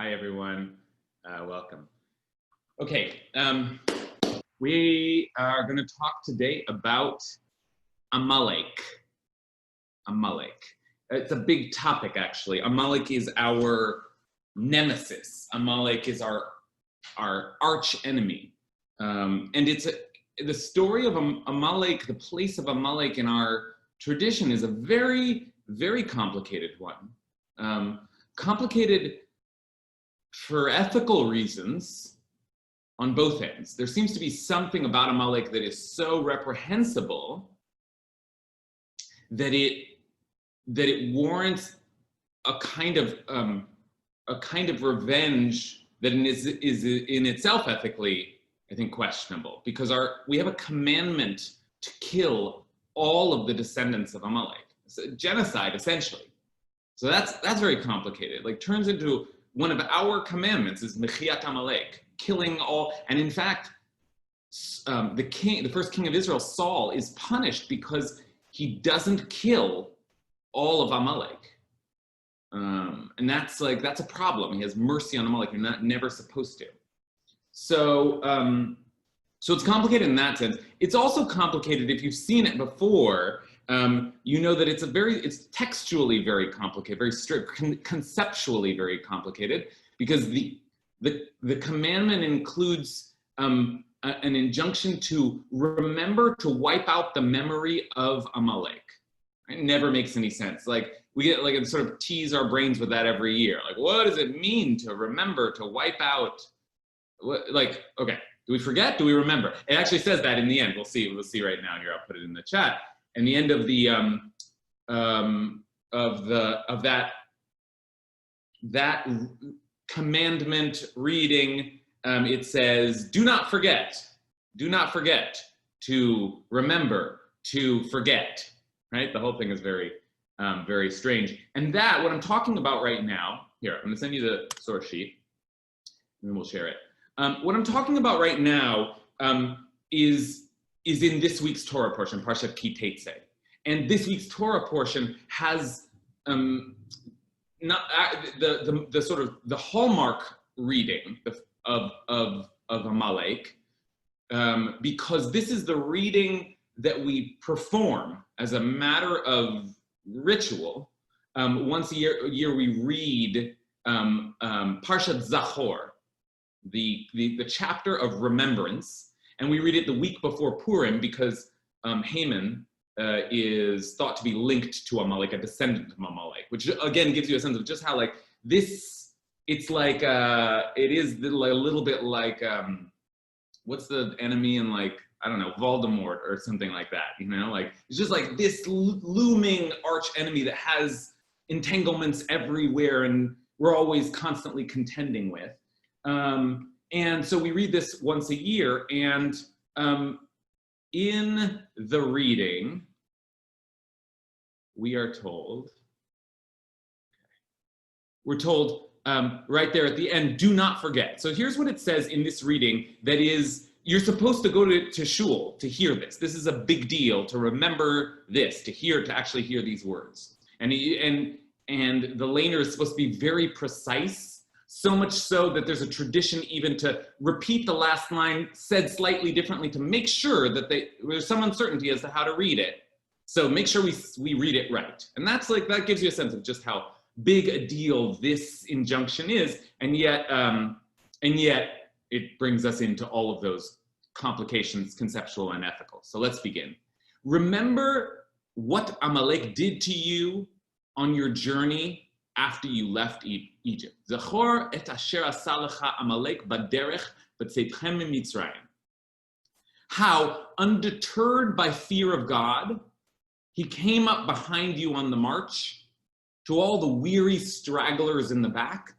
Hi, everyone. Welcome. Okay, we are going to talk today about Amalek. Amalek. It's a big topic, actually. Amalek is our nemesis. Amalek is our arch enemy. And it's the story of Amalek, the place of Amalek in our tradition is a very, very complicated one. Complicated for ethical reasons on both ends. There seems to be something about Amalek that is so reprehensible that it warrants a kind of revenge that is in itself ethically, I think, questionable, because we have a commandment to kill all of the descendants of Amalek. It's a genocide, essentially. So that's very complicated. Like, turns into one of our commandments is Mechiat Amalek, killing all. And in fact, the first king of Israel, Saul, is punished because he doesn't kill all of Amalek. And that's a problem. He has mercy on Amalek. You're never supposed to. So it's complicated in that sense. It's also complicated if you've seen it before. You know that it's textually very complicated, very strict, conceptually very complicated, because the commandment includes an injunction to remember to wipe out the memory of Amalek. It never makes any sense. Like, we get and sort of tease our brains with that every year. Like, what does it mean to remember to wipe out? Okay, do we forget? Do we remember? It actually says that in the end. We'll see right now here. I'll put it in the chat. And the end of that commandment reading, it says, do not forget to remember to forget, right? The whole thing is very, very strange. And what I'm talking about right now, here, I'm gonna send you the source sheet and then we'll share it. What I'm talking about right now is in this week's Torah portion, Parshat Ki Teitzei. And this week's Torah portion has the sort of the hallmark reading of Amalek, because this is the reading that we perform as a matter of ritual. Once a year we read Parshat Zachor, the chapter of remembrance. And we read it the week before Purim because Haman is thought to be linked to Amalek, a descendant of Amalek, which again gives you a sense of just how this, it's it is a little bit like, what's the enemy in I don't know, Voldemort or something like that, it's just this looming arch enemy that has entanglements everywhere and we're always constantly contending with. And so we read this once a year, and in the reading, we're told right there at the end, do not forget. So here's what it says in this reading that is, you're supposed to go to shul to hear this. This is a big deal to remember this, to actually hear these words. And the laner is supposed to be very precise. So much so that there's a tradition even to repeat the last line said slightly differently to make sure that there's some uncertainty as to how to read it. So make sure we read it right. And that gives you a sense of just how big a deal this injunction is. And yet it brings us into all of those complications, conceptual and ethical. So let's begin. Remember what Amalek did to you on your journey after you left Egypt. Zachor et asher asa lecha Amalek baderech b'tzeitchem miMitzrayim. How, undeterred by fear of God, he came up behind you on the march, to all the weary stragglers in the back,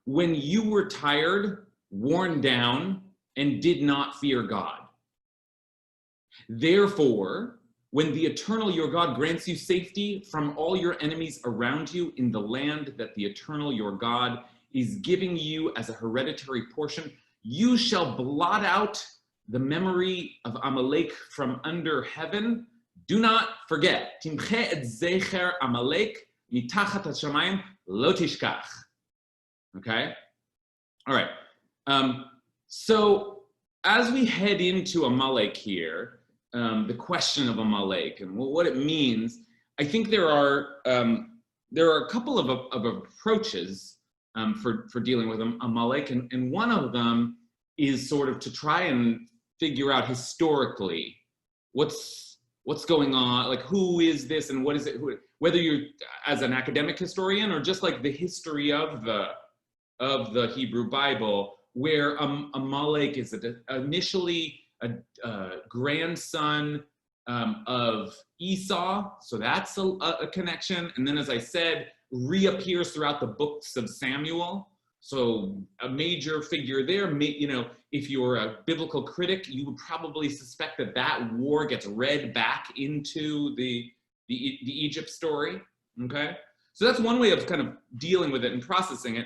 when you were tired, worn down, and did not fear God. Therefore, when the eternal your God grants you safety from all your enemies around you in the land that the eternal your God is giving you as a hereditary portion, you shall blot out the memory of Amalek from under heaven. Do not forget. Timche et zecher Amalek mitachat hashamayim lo tishkach. Okay? All right. So as we head into Amalek here, the question of Amalek and what it means, I think there are a couple of approaches for dealing with Amalek, and one of them is sort of to try and figure out historically what's going on, like who is this and what is it, whether you're as an academic historian or just like the history of the Hebrew Bible, where Amalek is initially a grandson of Esau, so that's a connection, and then, as I said, reappears throughout the books of Samuel, so a major figure there. You know, if you're a biblical critic, you would probably suspect that war gets read back into the Egypt story. Okay, so that's one way of kind of dealing with it and processing it.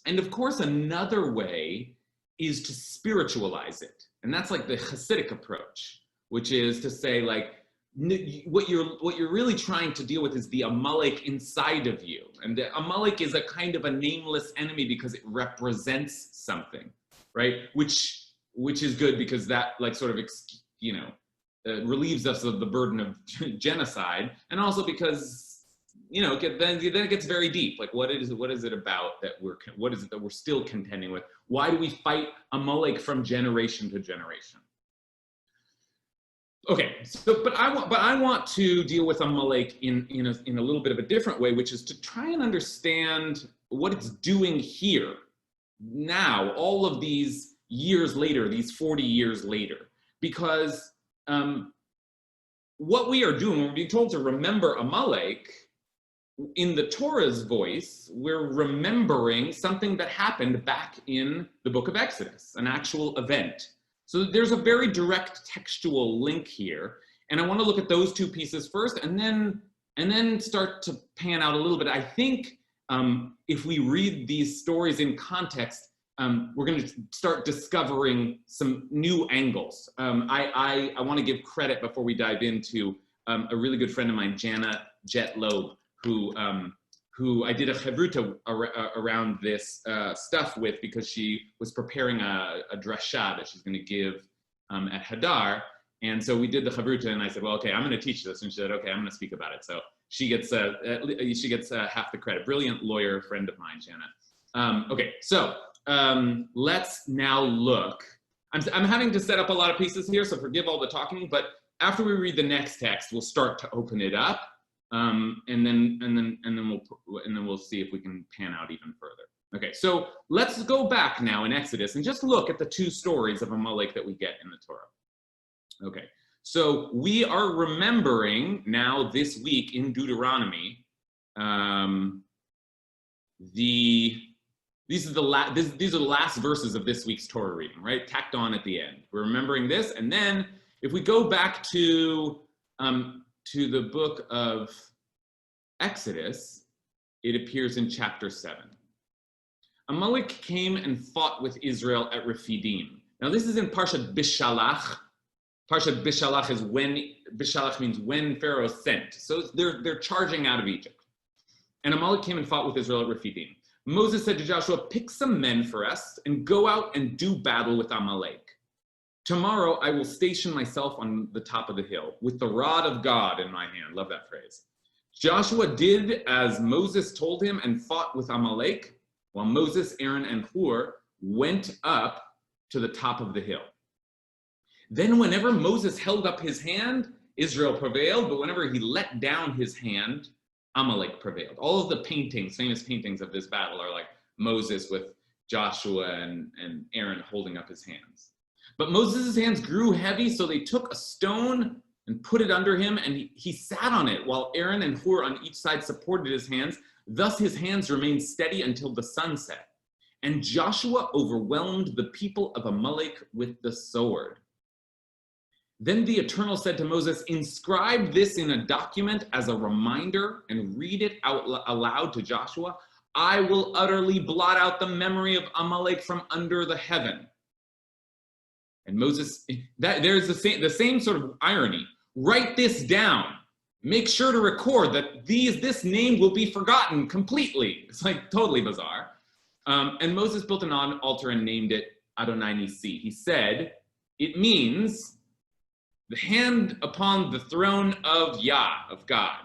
And of course, another way is to spiritualize it, and that's like the Hasidic approach, which is to say, like, what you're really trying to deal with is the Amalek inside of you. And the Amalek is a kind of a nameless enemy because it represents something, right? Which is good, because that, like, sort of, you know, relieves us of the burden of genocide, and also because, you know, then it gets very deep. Like, what is it about that we're still contending with? Why do we fight Amalek from generation to generation? Okay, so but I want to deal with Amalek in a little bit of a different way, which is to try and understand what it's doing here now, all of these years later, these 40 years later, because what we are doing, we're being told to remember Amalek. In the Torah's voice, we're remembering something that happened back in the book of Exodus, an actual event. So there's a very direct textual link here, and I want to look at those two pieces first, and then start to pan out a little bit. I think if we read these stories in context, we're going to start discovering some new angles. I want to give credit before we dive into a really good friend of mine, Jana Jet-Loeb, who I did a chavruta around this stuff with, because she was preparing a drasha that she's going to give at Hadar. And so we did the chavruta, and I said, well, okay, I'm going to teach this. And she said, okay, I'm going to speak about it. So she gets half the credit. Brilliant lawyer friend of mine, Jana. Okay, so let's now look. I'm having to set up a lot of pieces here, so forgive all the talking, but after we read the next text, we'll start to open it up. And then we'll see if we can pan out even further. Okay, so let's go back now in Exodus and just look at the two stories of Amalek that we get in the Torah. Okay, so we are remembering now this week in Deuteronomy. These are the last verses of this week's Torah reading, right? Tacked on at the end. We're remembering this, and then if we go back to the book of Exodus, it appears in chapter 7. Amalek came and fought with Israel at Rephidim. Now this is in Parshat Bishalach. Parshat Bishalach is Bishalach means when Pharaoh sent. So they're charging out of Egypt. And Amalek came and fought with Israel at Rephidim. Moses said to Joshua, pick some men for us and go out and do battle with Amalek. Tomorrow I will station myself on the top of the hill with the rod of God in my hand. Love that phrase. Joshua did as Moses told him and fought with Amalek, while Moses, Aaron, and Hur went up to the top of the hill. Then whenever Moses held up his hand, Israel prevailed, but whenever he let down his hand, Amalek prevailed. All of the paintings, famous paintings of this battle, are like Moses with Joshua and Aaron holding up his hands. But Moses' hands grew heavy, so they took a stone and put it under him, and he sat on it, while Aaron and Hur on each side supported his hands. Thus his hands remained steady until the sun set. And Joshua overwhelmed the people of Amalek with the sword. Then the Eternal said to Moses, inscribe this in a document as a reminder and read it out aloud to Joshua. I will utterly blot out the memory of Amalek from under the heaven. And Moses, there's the same sort of irony. Write this down. Make sure to record that this name will be forgotten completely. It's like totally bizarre. And Moses built an altar and named it Adonai Nisi. He said, it means the hand upon the throne of Yah, of God.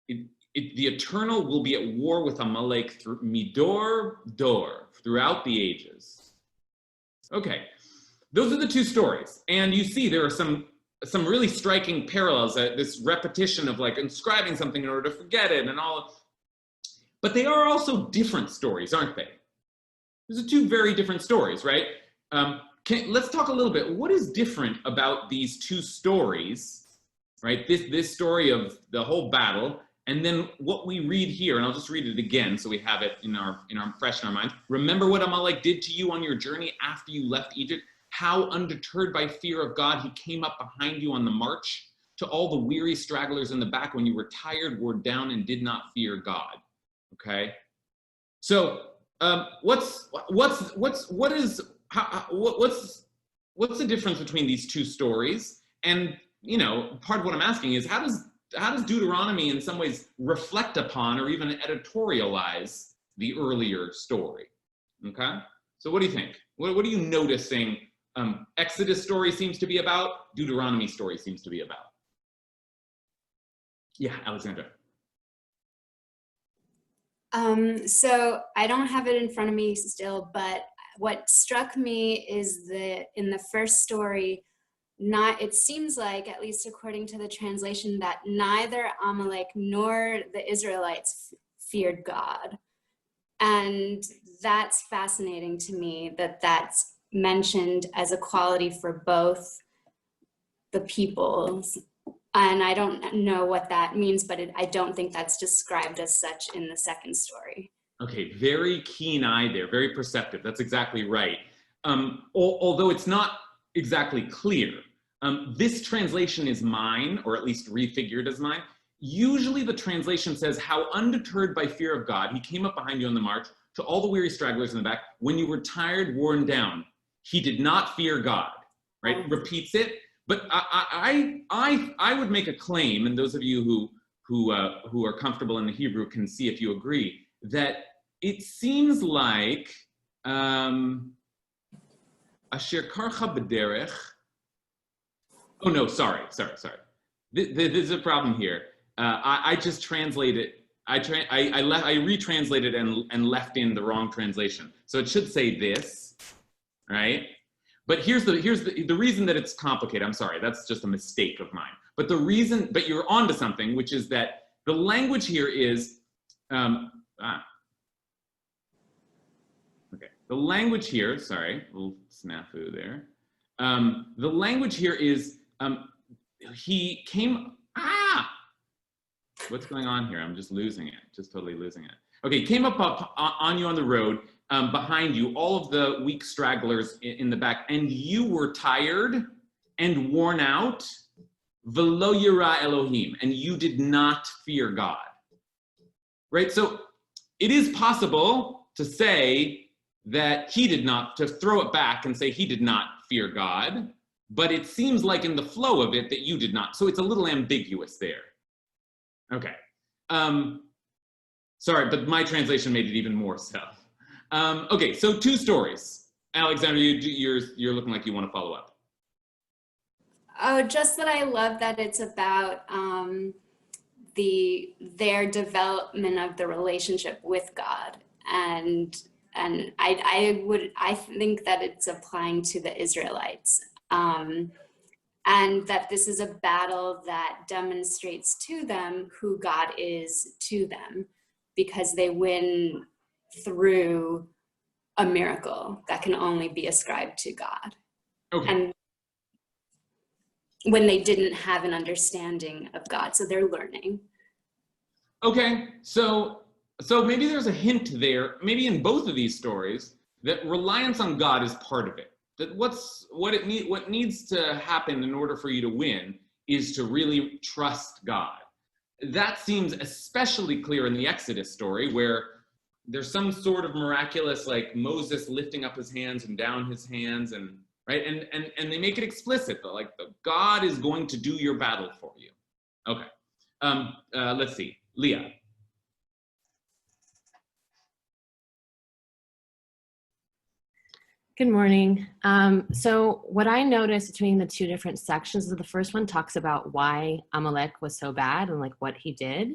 The Eternal will be at war with Amalek through Midor Dor, throughout the ages. Okay, those are the two stories. And you see there are some really striking parallels, this repetition of like inscribing something in order to forget it and all. But they are also different stories, aren't they? These are two very different stories, right? Let's talk a little bit. What is different about these two stories, right? This story of the whole battle, and then what we read here, and I'll just read it again so we have it in our fresh in our minds. Remember what Amalek did to you on your journey after you left Egypt, how undeterred by fear of God, he came up behind you on the march, to all the weary stragglers in the back when you were tired, wore down, and did not fear God. Okay, so what's the difference between these two stories? And you know, part of what I'm asking is how does Deuteronomy in some ways reflect upon or even editorialize the earlier story? Okay, so what do you think? What are you noticing? Exodus story seems to be about, Deuteronomy story seems to be about. Yeah, Alexandra. So I don't have it in front of me still, but what struck me is that in the first story, it seems like, at least according to the translation, that neither Amalek nor the Israelites feared God. And that's fascinating to me, that that's mentioned as a quality for both the peoples. And I don't know what that means, but I don't think that's described as such in the second story. Okay, very keen eye there, very perceptive. That's exactly right. Although it's not exactly clear. This translation is mine, or at least refigured as mine. Usually the translation says, how undeterred by fear of God, he came up behind you on the march, to all the weary stragglers in the back, when you were tired, worn down, he did not fear God, right? Repeats it. But I would make a claim, and those of you who are comfortable in the Hebrew can see if you agree, that it seems like Asher karcha b'derech. Oh no, sorry. There's a problem here. I just translated. I retranslated and left in the wrong translation. So it should say this, right? But here's the reason that it's complicated. I'm sorry, that's just a mistake of mine. But you're onto something, which is that the language here is, okay. The language here, sorry, a little snafu there. The language here is, he came, what's going on here? I'm just losing it, just totally losing it. Okay, came up on you on the road, behind you, all of the weak stragglers in the back, and you were tired and worn out, velo yira Elohim, and you did not fear God, right? So it is possible to say that to throw it back and say he did not fear God, but it seems like in the flow of it that you did not. So it's a little ambiguous there. Okay. Sorry, but my translation made it even more so. Okay, so two stories. Alexandra, you're looking like you want to follow up. Oh, just that I love that it's about their development of the relationship with God, and I think that it's applying to the Israelites, and that this is a battle that demonstrates to them who God is to them, because they win through a miracle that can only be ascribed to God. Okay. And when they didn't have an understanding of God, so they're learning. Okay, so maybe there's a hint there, maybe in both of these stories, that reliance on God is part of it. That what needs to happen in order for you to win is to really trust God. That seems especially clear in the Exodus story, where there's some sort of miraculous, like Moses lifting up his hands and down his hands, and right, and they make it explicit that like God is going to do your battle for you. Okay, let's see, Leah. Good morning. So what I noticed between the two different sections is the first one talks about why Amalek was so bad and like what he did.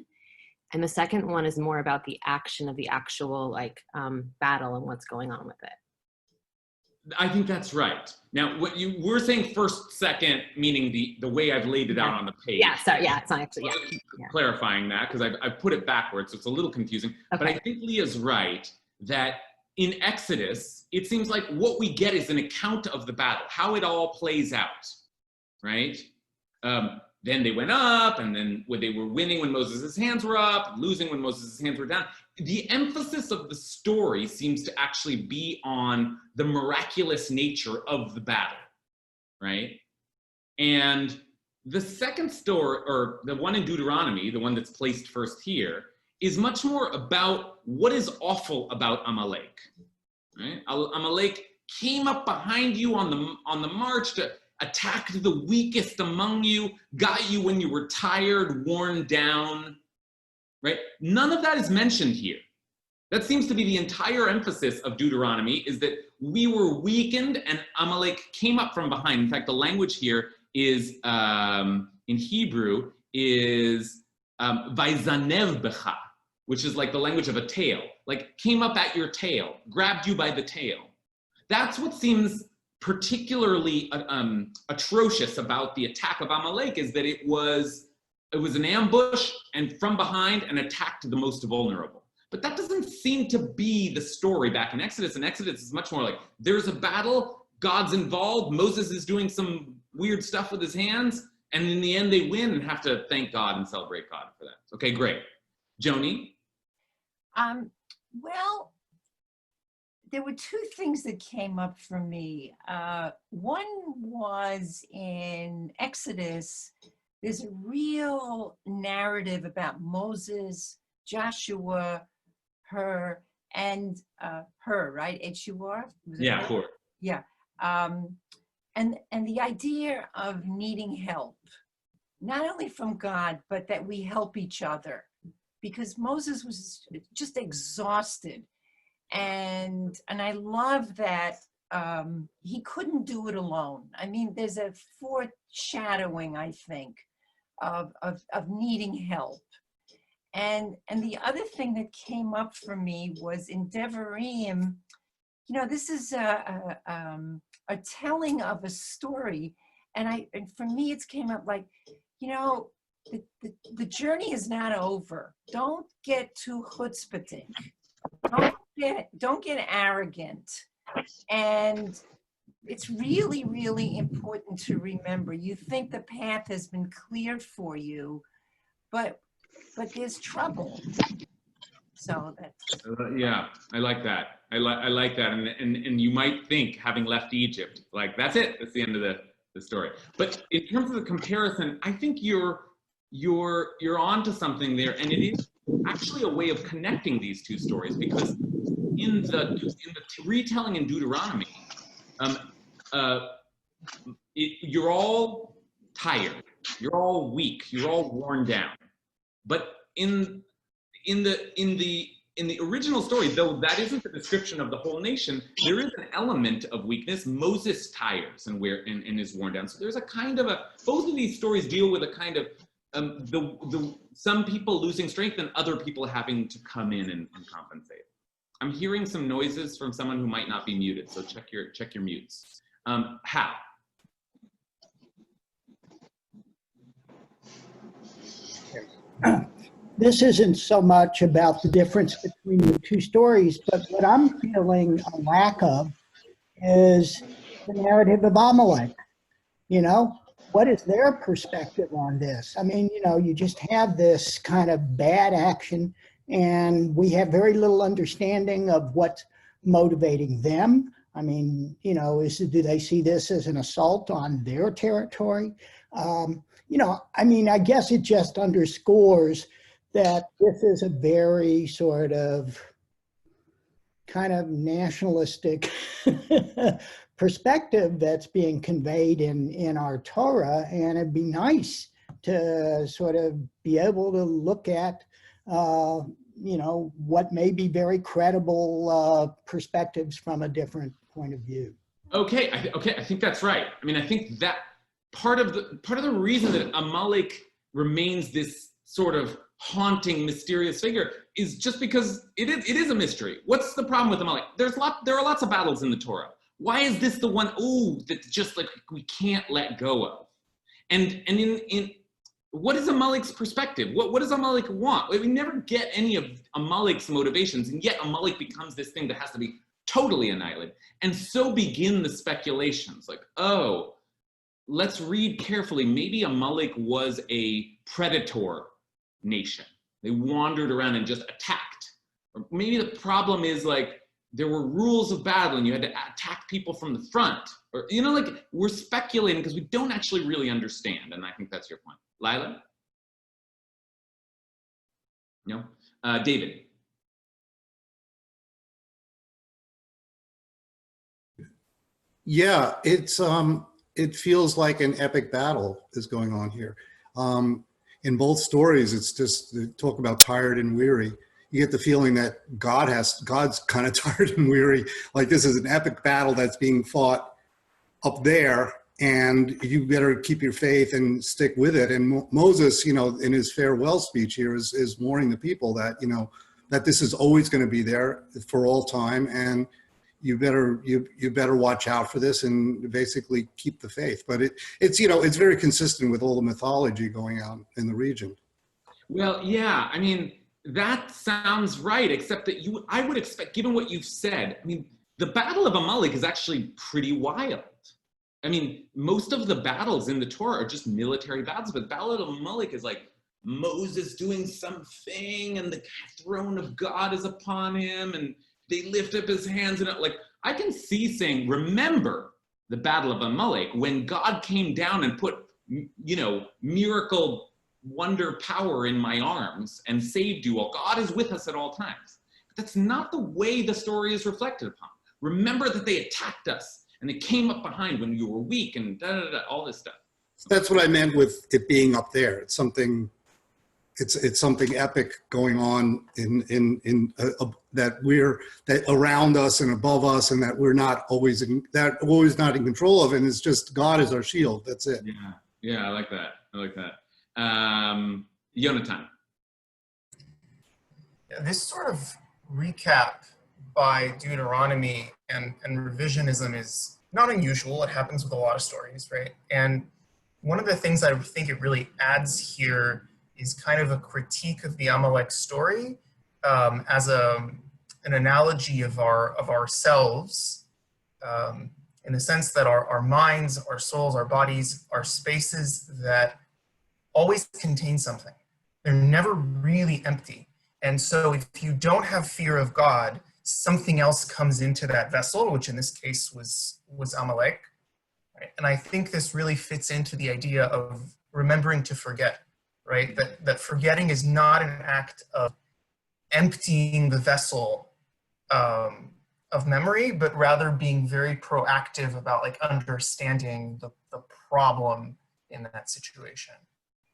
And the second one is more about the action of the actual battle and what's going on with it. I think that's right. Now, what you were saying first, second, meaning the way I've laid it out on the page. Yeah, sorry, yeah, it's not actually, Yeah. Clarifying that, because I've put it backwards, so it's a little confusing. Okay. But I think Leah's right that in Exodus, it seems like what we get is an account of the battle, how it all plays out, right? Then they went up, and then when they were winning when Moses' hands were up, losing when Moses' hands were down. The emphasis of the story seems to actually be on the miraculous nature of the battle, right? And the second story, or the one in Deuteronomy, the one that's placed first here, is much more about what is awful about Amalek, right? Amalek came up behind you on the march to attack the weakest among you, got you when you were tired, worn down, right? None of that is mentioned here. That seems to be the entire emphasis of Deuteronomy, is that we were weakened and Amalek came up from behind. In fact, the language here is, in Hebrew, is Vaizanev becha, which is like the language of a tail, like came up at your tail, grabbed you by the tail. That's what seems particularly atrocious about the attack of Amalek, is that it was an ambush and from behind and attacked the most vulnerable. But that doesn't seem to be the story back in Exodus. In Exodus, it's much more like there's a battle, God's involved, Moses is doing some weird stuff with his hands, and in the end they win and have to thank God and celebrate God for that. Okay, great. Joni? Well, there were two things that came up for me. One was in Exodus, there's a real narrative about Moses, Joshua, her, and her, right? H-U-R? Yeah, sure. Yeah. And the idea of needing help, not only from God, but that we help each other. Because Moses was just exhausted. And I love that he couldn't do it alone. I mean, there's a foreshadowing, I think, of needing help. And the other thing that came up for me was in Devarim, this is a telling of a story. And for me, it came up like, the journey is not over. Don't get too chutzpahdik. Don't get arrogant. And it's really, really important to remember. You think the path has been cleared for you, but there's trouble. So that's yeah, I like that. I like that. And you might think, having left Egypt, like that's it. That's the end of the story. But in terms of the comparison, I think you're onto something there, and it is actually a way of connecting these two stories, because in the retelling in Deuteronomy, you're all tired, you're all weak, you're all worn down. But in the original story, though that isn't the description of the whole nation, there is an element of weakness. Moses tires and is worn down. So there's a kind of both of these stories deal with a kind of some people losing strength and other people having to come in and compensate. I'm hearing some noises from someone who might not be muted, so check your mutes. Hal. This isn't so much about the difference between the two stories, but what I'm feeling a lack of is the narrative of Amalek. What is their perspective on this? I mean, you just have this kind of bad action, and we have very little understanding of what's motivating them. I mean, do they see this as an assault on their territory? I guess it just underscores that this is a very sort of kind of nationalistic perspective that's being conveyed in our Torah, and it'd be nice to sort of be able to look at you know, what may be very credible perspectives from a different point of view. Okay, I think that's right. I mean, I think that part of the reason that Amalek remains this sort of haunting, mysterious figure is just because it is a mystery. What's the problem with Amalek? There are lots of battles in the Torah. Why is this the one? That's just like we can't let go of. And in what is Amalek's perspective? What does Amalek want? We never get any of Amalek's motivations, and yet Amalek becomes this thing that has to be totally annihilated. And so begin the speculations, like, oh, let's read carefully. Maybe Amalek was a predator nation. They wandered around and just attacked. Or maybe the problem is like there were rules of battle and you had to attack people from the front. Or, you know, like we're speculating because we don't actually really understand. And I think that's your point. Lila? No? David? Yeah, it feels like an epic battle is going on here. In both stories, it's just they talk about tired and weary. You get the feeling that God's kind of tired and weary. Like this is an epic battle that's being fought up there, and you better keep your faith and stick with it. And Moses, you know, in his farewell speech here is warning the people that, you know, that this is always going to be there for all time, and you better watch out for this and basically keep the faith. But it's you know, it's very consistent with all the mythology going on in the region. Well, yeah, I mean, that sounds right, except that I would expect, given what you've said, I mean, the Battle of Amalek is actually pretty wild. I mean, most of the battles in the Torah are just military battles, but the Battle of Amalek is like Moses doing something and the throne of God is upon him and they lift up his hands and like, I can see saying, remember the Battle of Amalek when God came down and put, you know, miracle wonder power in my arms and saved you all. God is with us at all times. But that's not the way the story is reflected upon. Remember that they attacked us and they came up behind when you were weak and all this stuff. That's what I meant with it being up there. It's something epic going on that around us and above us, and that we're not always not in control of, and it's just God is our shield. That's it. Yeah, I like that. Jonathan. This sort of recap by Deuteronomy and revisionism is not unusual. It happens with a lot of stories, right? And one of the things I think it really adds here is kind of a critique of the Amalek story as an analogy of ourselves, in the sense that our minds, our souls, our bodies are spaces that always contain something. They're never really empty. And so if you don't have fear of God, something else comes into that vessel, which in this case was Amalek. Right? And I think this really fits into the idea of remembering to forget. Right? That forgetting is not an act of emptying the vessel of memory, but rather being very proactive about like understanding the problem in that situation.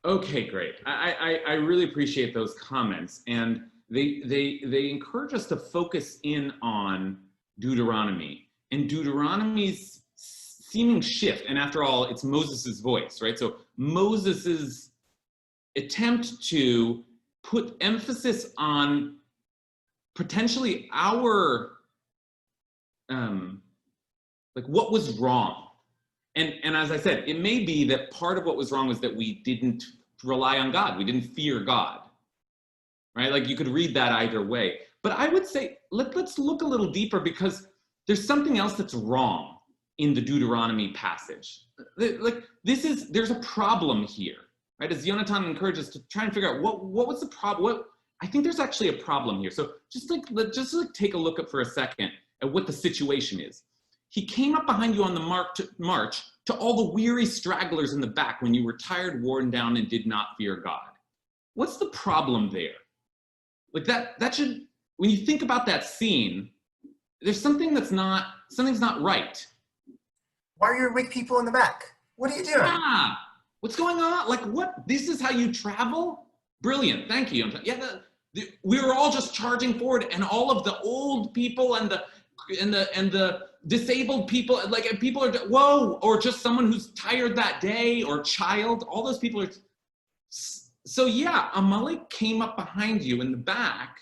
Okay, great. I really appreciate those comments, and they encourage us to focus in on Deuteronomy and Deuteronomy's seeming shift. And after all, it's Moses's voice, right? So Moses's attempt to put emphasis on potentially our like what was wrong. And as I said, it may be that part of what was wrong was that we didn't rely on God. We didn't fear God, right? Like you could read that either way. But I would say, let's look a little deeper, because there's something else that's wrong in the Deuteronomy passage. Like there's a problem here. Right, as Jonathan encourages to try and figure out what was the problem. I think there's actually a problem here. So just take a look at for a second at what the situation is. He came up behind you on the march to all the weary stragglers in the back when you were tired, worn down, and did not fear God. What's the problem there? Like that should, when you think about that scene, there's something's not right. Why are your weak people in the back? What are you doing? What's going on? Like what? This is how you travel? Brilliant. Thank you. Yeah, we were all just charging forward, and all of the old people and the disabled people, like, and people are, whoa, or just someone who's tired that day, or child, all those people are. So yeah, Amalek came up behind you in the back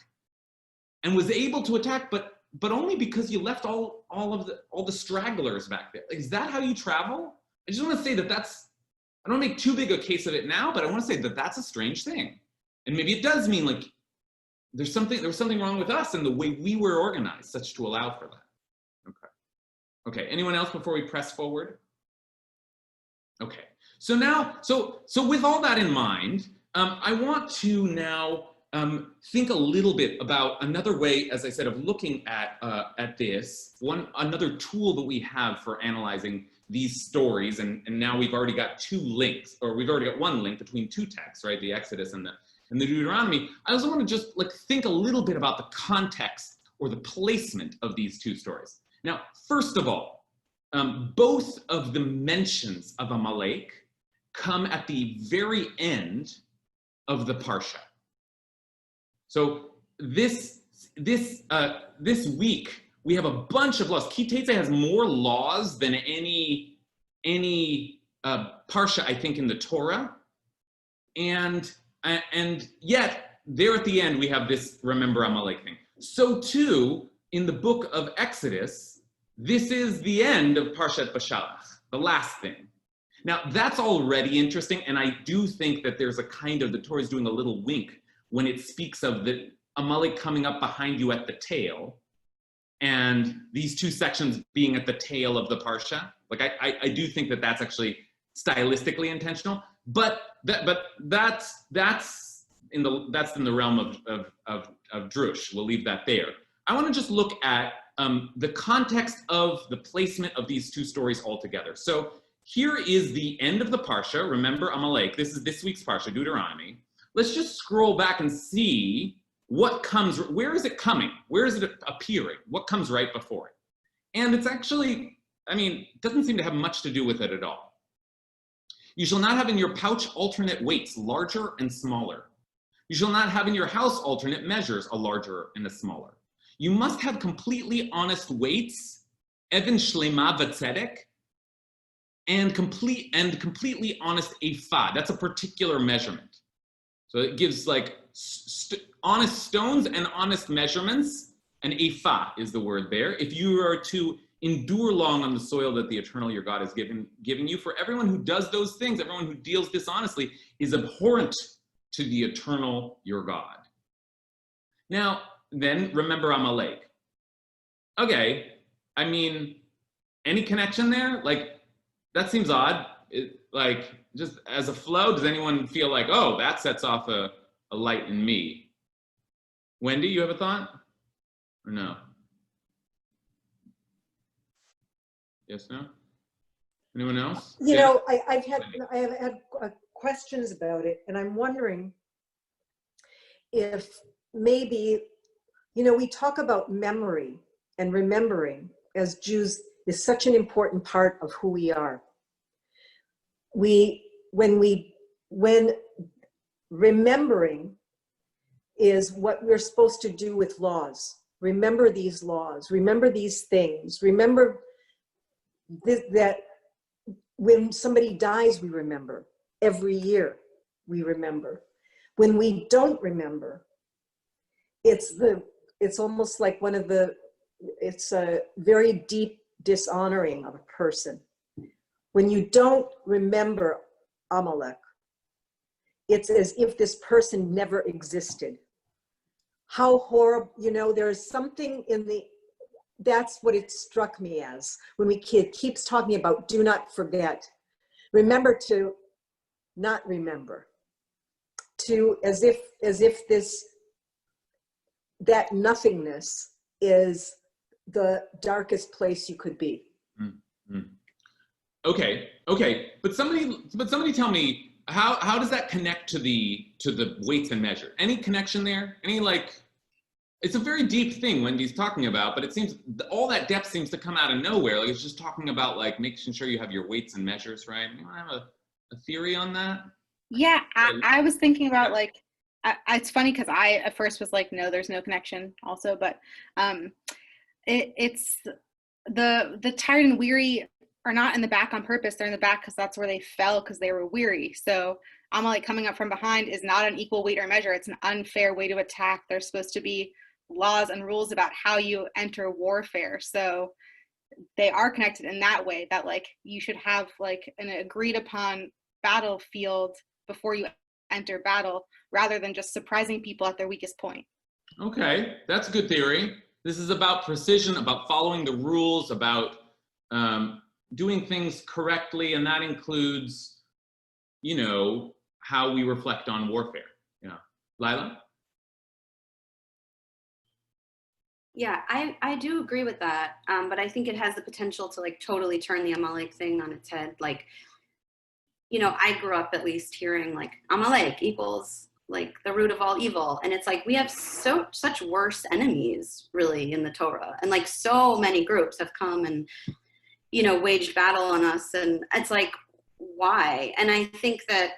and was able to attack, but only because you left all the stragglers back there. Is that how you travel? I just want to say that I don't make too big a case of it now, but I want to say that that's a strange thing. And maybe it does mean, like, there was something wrong with us and the way we were organized, such to allow for that. Okay, anyone else before we press forward? Okay, so now, so with all that in mind, I want to now think a little bit about another way, as I said, of looking at this. Another tool that we have for analyzing these stories, and now we've already got two links, or we've already got one link between two texts, right? The Exodus and the Deuteronomy. I also want to just like think a little bit about the context or the placement of these two stories. Now, first of all, both of the mentions of Amalek come at the very end of the Parsha. So this week, we have a bunch of laws. Kitetse has more laws than any Parsha, I think, in the Torah. And yet, there at the end, we have this remember Amalek thing. So too, in the book of Exodus, this is the end of Parshat Bashalach, the last thing. Now, that's already interesting, and I do think that there's a kind of, the Torah is doing a little wink when it speaks of the Amalek coming up behind you at the tail, and these two sections being at the tail of the Parsha. Like, I do think that that's actually stylistically intentional, but that's in the realm of Drush. We'll leave that there. I want to just look at the context of the placement of these two stories altogether. So here is the end of the Parsha. Remember Amalek. This is this week's Parsha, Deuteronomy. Let's just scroll back and see what comes. Where is it coming? Where is it appearing? What comes right before it? And it's actually, I mean, it doesn't seem to have much to do with it at all. You shall not have in your pouch alternate weights, larger and smaller. You shall not have in your house alternate measures, a larger and a smaller. You must have completely honest weights, even shlema v'tzedek, and completely honest ephah. That's a particular measurement. So it gives like honest stones and honest measurements. An ephah is the word there. If you are to endure long on the soil that the Eternal your God has given you, for everyone who does those things, everyone who deals dishonestly, is abhorrent to the Eternal your God. Now, then remember Amalek. Okay, I mean, any connection there? Like, that seems odd. Like, just as a flow, does anyone feel like, oh, that sets off a light in me? Wendy, you have a thought? Or no? Yes, no? Anyone else? You Yeah? know, I have had questions about it, and I'm wondering if maybe, you know, we talk about memory and remembering as Jews is such an important part of who we are. When remembering is what we're supposed to do with laws. Remember these laws, remember these things, remember that when somebody dies, we remember. Every year, we remember. When we don't remember, it's almost like it's a very deep dishonoring of a person. When you don't remember Amalek, it's as if this person never existed. How horrible, you know, there's something that's what it struck me as when keeps talking about do not forget. Remember to not remember. As if that nothingness is the darkest place you could be. Mm-hmm. Okay, but somebody tell me, how does that connect to the weights and measure? Any connection there? Any, like, it's a very deep thing Wendy's talking about, but it seems all that depth seems to come out of nowhere. Like, it's just talking about like making sure you have your weights and measures right. You want to have a theory on that? Yeah, I was thinking about like it's funny because I at first was like, no, there's no connection also, but it's the tired and weary are not in the back on purpose. They're in the back because that's where they fell because they were weary. So Amalek coming up from behind is not an equal weight or measure. It's an unfair way to attack. There's supposed to be laws and rules about how you enter warfare. So they are connected in that way, that like you should have like an agreed upon battlefield before you enter battle, rather than just surprising people at their weakest point. Okay, that's a good theory. This is about precision, about following the rules, about doing things correctly, and that includes, you know, how we reflect on warfare. Yeah, Lila? Yeah, I do agree with that, but I think it has the potential to like totally turn the Amalek thing on its head. Like, you know, I grew up at least hearing like Amalek equals like the root of all evil, and it's like we have such worse enemies really in the Torah, and like so many groups have come and, you know, waged battle on us, and it's like, why? And I think that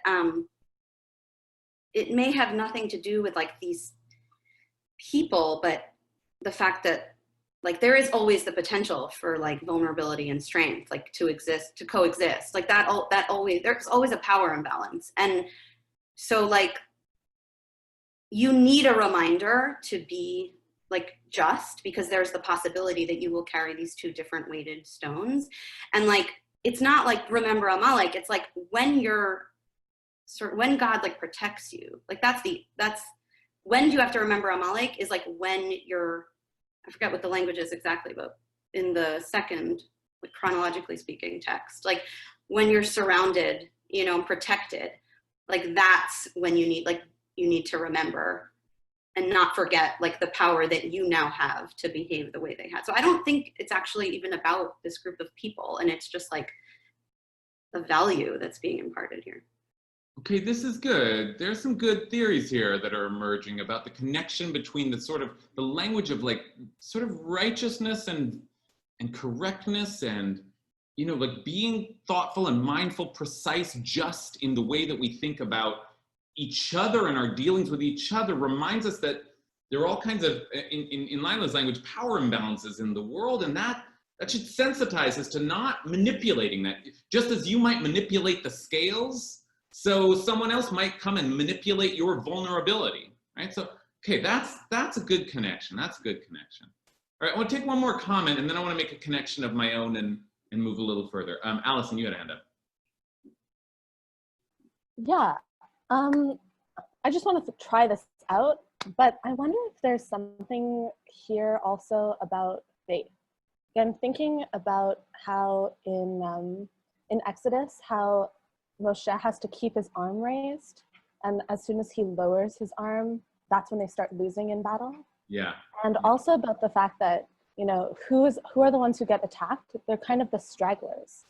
it may have nothing to do with like these people, but the fact that like there is always the potential for like vulnerability and strength, like to coexist, like that always, there's always a power imbalance. And so like you need a reminder to be like just, because there's the possibility that you will carry these two different weighted stones. And like it's not like remember Amalek, it's like when when God like protects you, like that's when you have to remember Amalek is like when you're, I forget what the language is exactly, but in the second, like chronologically speaking text, like when you're surrounded, you know, and protected, like that's when you need to remember and not forget like the power that you now have to behave the way they had. So I don't think it's actually even about this group of people, and it's just like the value that's being imparted here. Okay, this is good. There's some good theories here that are emerging about the connection between the sort of the language of like sort of righteousness and correctness, and, you know, like being thoughtful and mindful, precise, just in the way that we think about each other and our dealings with each other reminds us that there are all kinds of, in Lila's language, power imbalances in the world, and that should sensitize us to not manipulating that. Just as you might manipulate the scales, so someone else might come and manipulate your vulnerability, right? So, okay, that's a good connection. That's a good connection. All right, I want to take one more comment, and then I want to make a connection of my own and move a little further. Allison, you had a hand up. Yeah, I just want to try this out, but I wonder if there's something here also about faith. I'm thinking about how in Exodus, how Moshe has to keep his arm raised, and as soon as he lowers his arm, that's when they start losing in battle. Yeah. And also about the fact that, you know, who are the ones who get attacked? They're kind of the stragglers.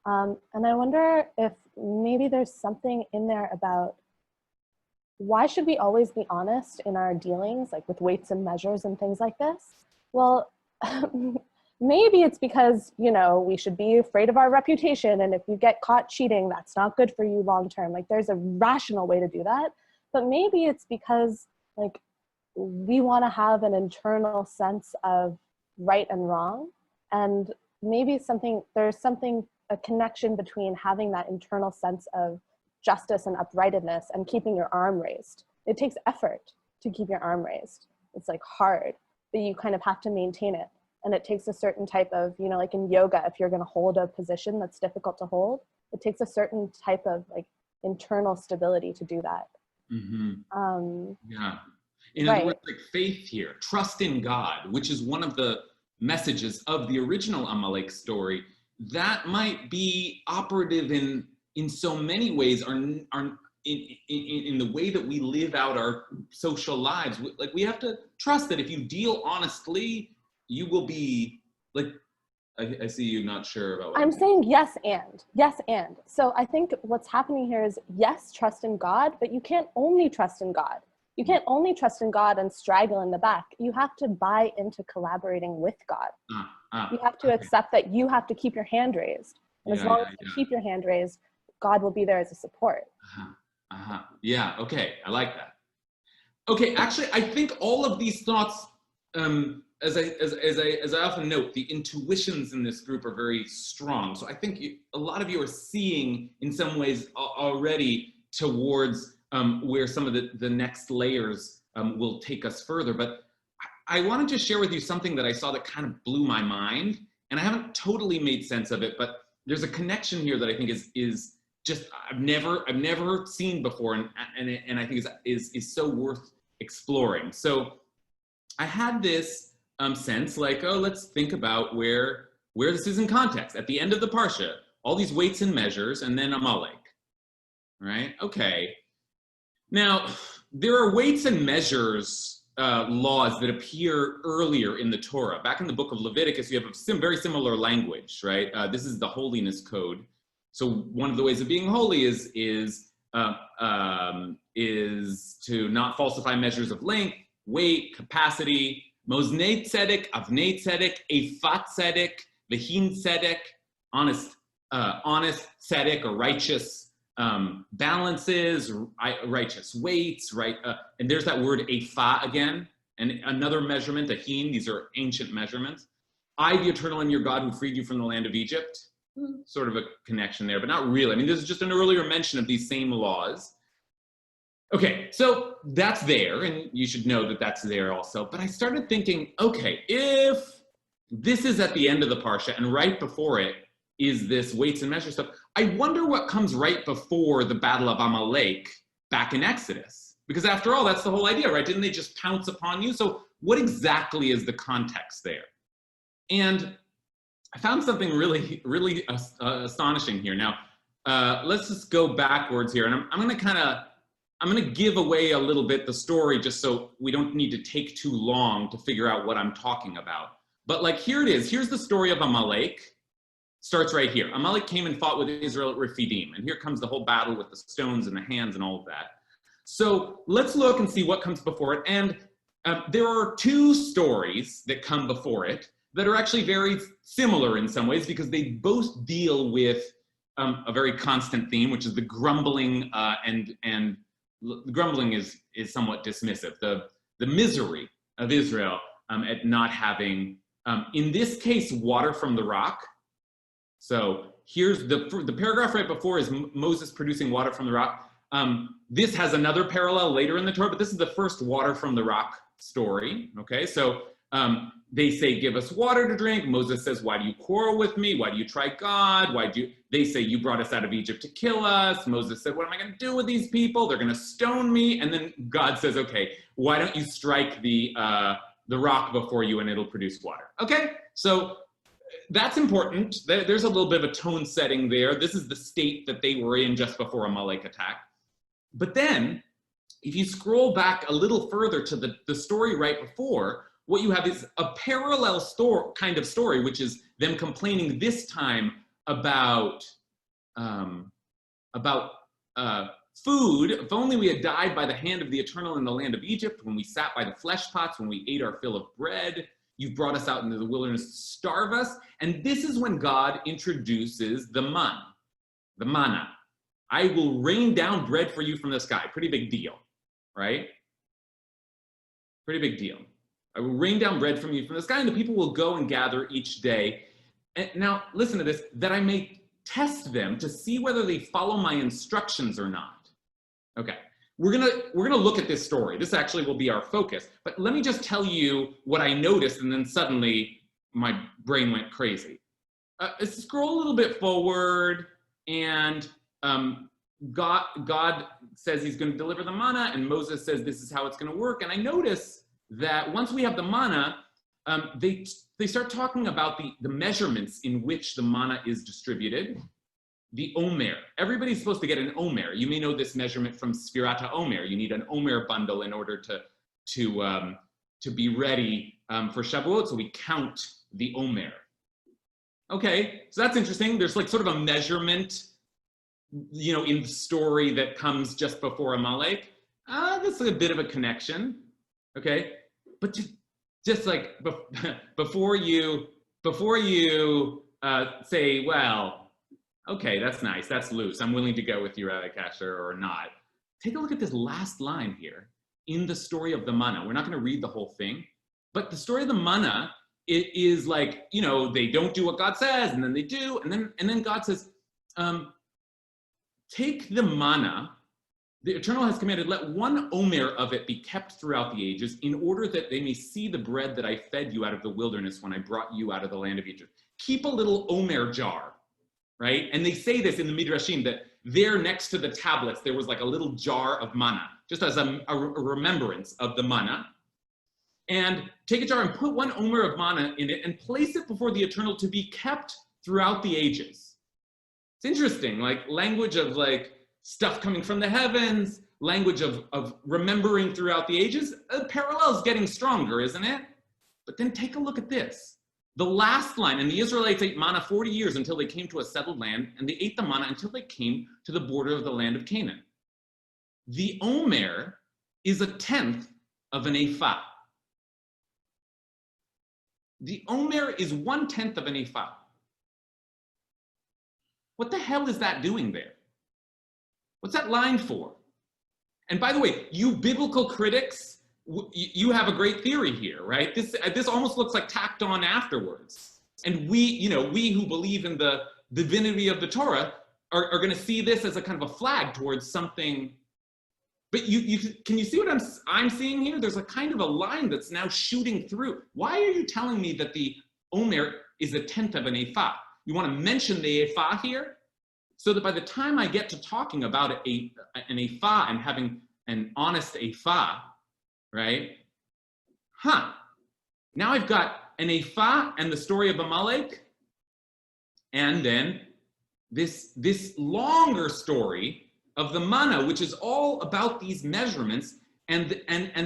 And I wonder if maybe there's something in there about why should we always be honest in our dealings, like with weights and measures and things like this? Well, maybe it's because, you know, we should be afraid of our reputation, and if you get caught cheating, that's not good for you long term. Like there's a rational way to do that. But maybe it's because like we want to have an internal sense of right and wrong, and maybe there's a connection between having that internal sense of justice and uprightness and keeping your arm raised. It takes effort to keep your arm raised. It's like hard, but you kind of have to maintain it. And it takes a certain type of, you know, like in yoga, if you're going to hold a position that's difficult to hold, it takes a certain type of like internal stability to do that. Mm-hmm. Yeah. In right. other words, like faith here, trust in God, which is one of the messages of the original Amalek story, that might be operative in so many ways, in the way that we live out our social lives. Like we have to trust that if you deal honestly, you will be like, I see you not sure about what I'm saying yes and. So I think what's happening here is yes, trust in God, but you can't only trust in God. You can't only trust in God and straggle in the back. You have to buy into collaborating with God. You have to accept that you have to keep your hand raised. And as long as you keep your hand raised, God will be there as a support. Yeah, okay, I like that. Okay, actually, I think all of these thoughts, as I often note, the intuitions in this group are very strong. So I think a lot of you are seeing, in some ways, already towards where some of the next layers will take us further. But I wanted to share with you something that I saw that kind of blew my mind, and I haven't totally made sense of it, but there's a connection here that I think is just I've never seen before, and I think is so worth exploring. So I had this sense like, oh, let's think about where this is in context. At the end of the Parsha, all these weights and measures, and then Amalek, right? Okay. Now, there are weights and measures laws that appear earlier in the Torah. Back in the book of Leviticus, you have a very similar language, right? This is the holiness code. So one of the ways of being holy is to not falsify measures of length, weight, capacity, moznei tzedek, avnei tzedek, eifat tzedek, vehin tzedek, honest tzedek or righteous balances, righteous weights, right? And there's that word ephah again, and another measurement, a hin. These are ancient measurements. I, the Eternal, am your God who freed you from the land of Egypt. Sort of a connection there, but not really. I mean, this is just an earlier mention of these same laws. Okay, so that's there, and you should know that that's there also. But I started thinking, okay, if this is at the end of the Parsha and right before it is this weights and measures stuff, I wonder what comes right before the Battle of Amalek back in Exodus. Because after all, that's the whole idea, right? Didn't they just pounce upon you? So what exactly is the context there? And I found something really, really astonishing here. Now, let's just go backwards here. And I'm going to give away a little bit the story just so we don't need to take too long to figure out what I'm talking about. But like, here it is. Here's the story of Amalek. Starts right here. Amalek came and fought with Israel at Rephidim. And here comes the whole battle with the stones and the hands and all of that. So let's look and see what comes before it. And there are two stories that come before it that are actually very similar in some ways because they both deal with a very constant theme, which is the grumbling, and the grumbling is somewhat dismissive. The misery of Israel at not having, in this case, water from the rock. So here's the paragraph right before is Moses producing water from the rock. This has another parallel later in the Torah, but this is the first water from the rock story. Okay, so they say, give us water to drink. Moses says, why do you quarrel with me? Why do you try God? They say, you brought us out of Egypt to kill us. Moses said, what am I going to do with these people? They're going to stone me. And then God says, okay, why don't you strike the rock before you and it'll produce water? Okay, so that's important. There's a little bit of a tone setting there. This is the state that they were in just before Amalek attack. But then, if you scroll back a little further to the story right before, what you have is a parallel kind of story, which is them complaining this time about food. If only we had died by the hand of the Eternal in the land of Egypt, when we sat by the flesh pots, when we ate our fill of bread. You've brought us out into the wilderness to starve us. And this is when God introduces the manna. I will rain down bread for you from the sky. Pretty big deal, right? Pretty big deal. I will rain down bread from you from the sky, and the people will go and gather each day. And now, listen to this, that I may test them to see whether they follow my instructions or not. Okay, we're gonna look at this story. This actually will be our focus. But let me just tell you what I noticed, and then suddenly my brain went crazy. Let's scroll a little bit forward, and God says he's going to deliver the manna, and Moses says this is how it's going to work. And I notice that once we have the manna, they start talking about the measurements in which the manna is distributed. The omer. Everybody's supposed to get an omer. You may know this measurement from Sfirat HaOmer. You need an omer bundle in order to be ready for Shavuot. So we count the omer. Okay, so that's interesting. There's like sort of a measurement, you know, in the story that comes just before Amalek. That's a bit of a connection. Okay, but just like before you say, well, okay, that's nice, that's loose, I'm willing to go with you, Rabbi Kasher, or not. Take a look at this last line here. in the story of the manna. We're not going to read the whole thing, but the story of the manna, it is like, you know, they don't do what God says, and then they do, and then God says, take the manna, the Eternal has commanded, let one omer of it be kept throughout the ages, in order that they may see the bread that I fed you out of the wilderness when I brought you out of the land of Egypt. Keep a little omer jar, right? And they say this in the Midrashim, that there next to the tablets, there was like a little jar of manna, just as a remembrance of the manna. And take a jar and put one omer of manna in it and place it before the Eternal to be kept throughout the ages. It's interesting, like language of like stuff coming from the heavens, language of remembering throughout the ages. The parallel is getting stronger, isn't it? But then take a look at this. The last line, and the Israelites ate manna 40 years until they came to a settled land, and they ate the manna until they came to the border of the land of Canaan. The omer is a tenth of an ephah. The omer is 1/10 of an ephah. What the hell is that doing there? What's that line for? And by the way, you biblical critics, you have a great theory here, right? This almost looks like tacked on afterwards. And we who believe in the divinity of the Torah are going to see this as a kind of a flag towards something. But can you see what I'm seeing here? There's a kind of a line that's now shooting through. Why are you telling me that the omer is a tenth of an ephah? You want to mention the ephah here, so that by the time I get to talking about an ephah and having an honest ephah, right? Now I've got an ephah and the story of Amalek, and then this longer story of the manna, which is all about these measurements, and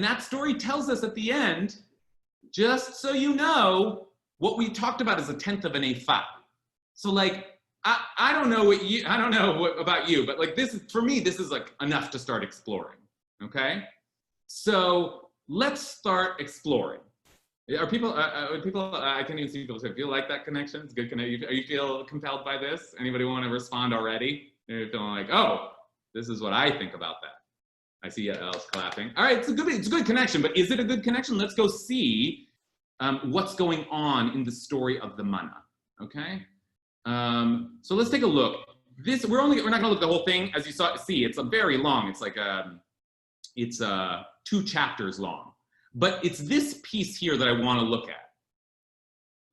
that story tells us at the end, just so you know, what we talked about is a tenth of an ephah. So like, I don't know about you, but like for me, this is like enough to start exploring, okay? So let's start exploring. Are people, I can't even see people say, feel like that connection? It's good connection. Are you feel compelled by this? Anybody want to respond already? You're feeling like, oh, this is what I think about that. I see else clapping. All right, it's a good connection, but is it a good connection? Let's go see what's going on in the story of the manna, okay? So let's take a look. We're not going to look at the whole thing. As you see, it's a very long. It's like it's 2 chapters long. But it's this piece here that I want to look at.